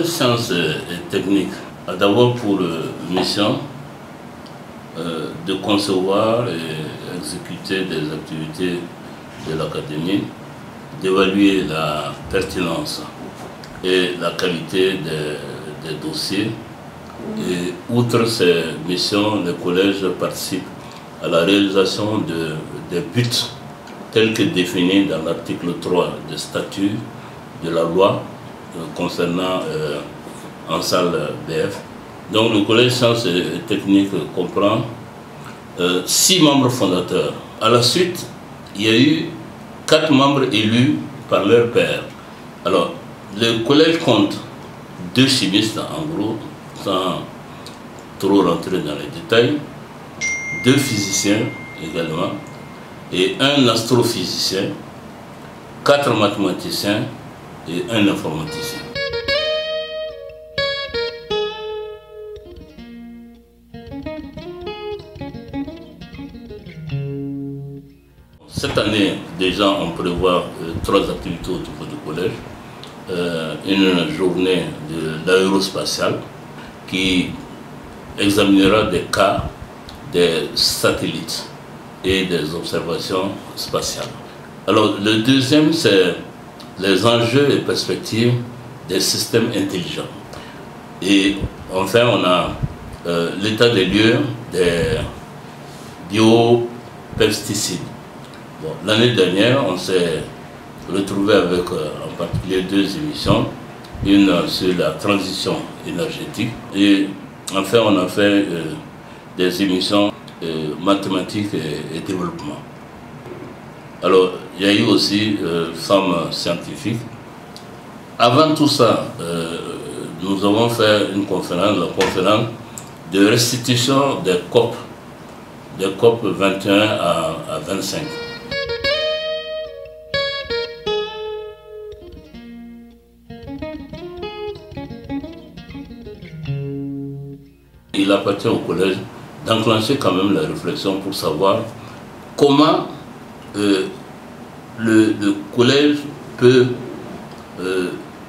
sciences et techniques a d'abord pour mission de concevoir et exécuter des activités de l'académie, d'évaluer la pertinence et la qualité des dossiers. Et outre ces missions, le collège participe à la réalisation des buts tels que définis dans l'article 3 des statuts de la loi concernant en salle BF. Donc le collège sciences et techniques comprend 6 membres fondateurs. À la suite, il y a eu 4 membres élus par leur pairs. Alors, le collège compte 2 chimistes en gros, sans trop rentrer dans les détails, 2 physiciens également, et 1 astrophysicien, 4 mathématiciens et 1 informaticien. Cette année, déjà, on prévoit 3 activités au niveau du collège. Une journée de l'aérospatiale qui examinera des cas des satellites et des observations spatiales. Alors, le deuxième, c'est les enjeux et perspectives des systèmes intelligents. Et enfin, on a l'état des lieux des biopesticides. Bon, l'année dernière, on s'est retrouvé avec en particulier 2 émissions, une sur la transition énergétique et enfin on a fait des émissions mathématiques et développement. Alors il y a eu aussi femmes scientifiques. Avant tout ça, nous avons fait une conférence, la conférence de restitution des COP 21 à 25. Il appartient au collège d'enclencher quand même la réflexion pour savoir comment le collège peut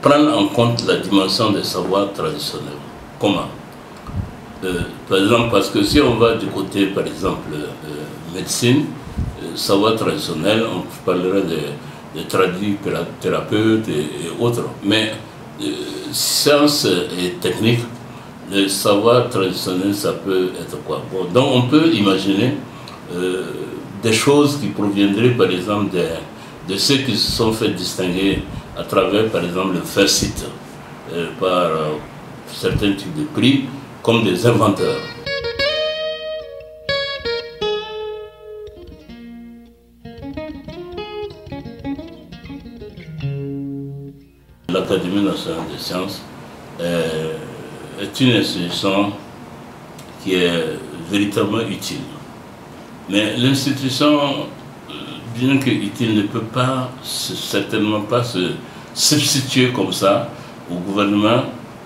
prendre en compte la dimension des savoirs traditionnels. Comment? Par exemple, parce que si on va du côté, par exemple, médecine, savoir traditionnel, on parlera de thérapeutes et autres. Mais sciences et techniques, le savoir traditionnel, ça peut être quoi? Bon, donc on peut imaginer des choses qui proviendraient par exemple de ceux qui se sont fait distinguer à travers par exemple le FAIRCIT par certains types de prix comme des inventeurs. L'Académie nationale des sciences est une institution qui est véritablement utile. Mais l'institution, bien que utile, ne peut pas, certainement pas se substituer comme ça au gouvernement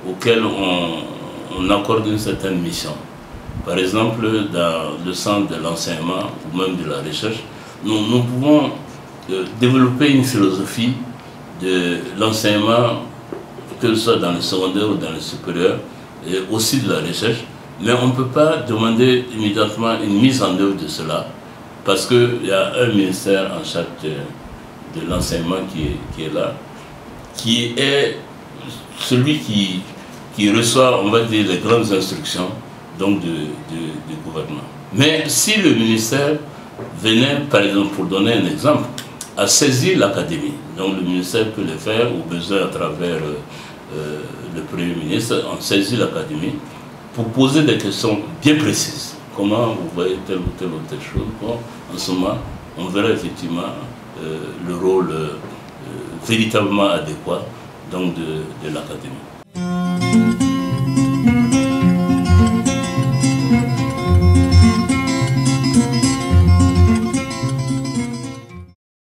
auquel on accorde une certaine mission. Par exemple, dans le centre de l'enseignement ou même de la recherche, nous pouvons développer une philosophie de l'enseignement, que ce soit dans le secondaire ou dans le supérieur, et aussi de la recherche, mais on ne peut pas demander immédiatement une mise en œuvre de cela, parce qu'il y a un ministère en charge de l'enseignement qui est là, qui est celui qui reçoit, on va dire, les grandes instructions donc du gouvernement. Mais si le ministère venait, par exemple, pour donner un exemple, à saisir l'académie, donc le ministère peut le faire au besoin à travers le Premier ministre, on saisit l'académie pour poser des questions bien précises. Comment vous voyez telle ou telle chose? Bon, en ce moment, on verra effectivement le rôle véritablement adéquat donc de l'académie.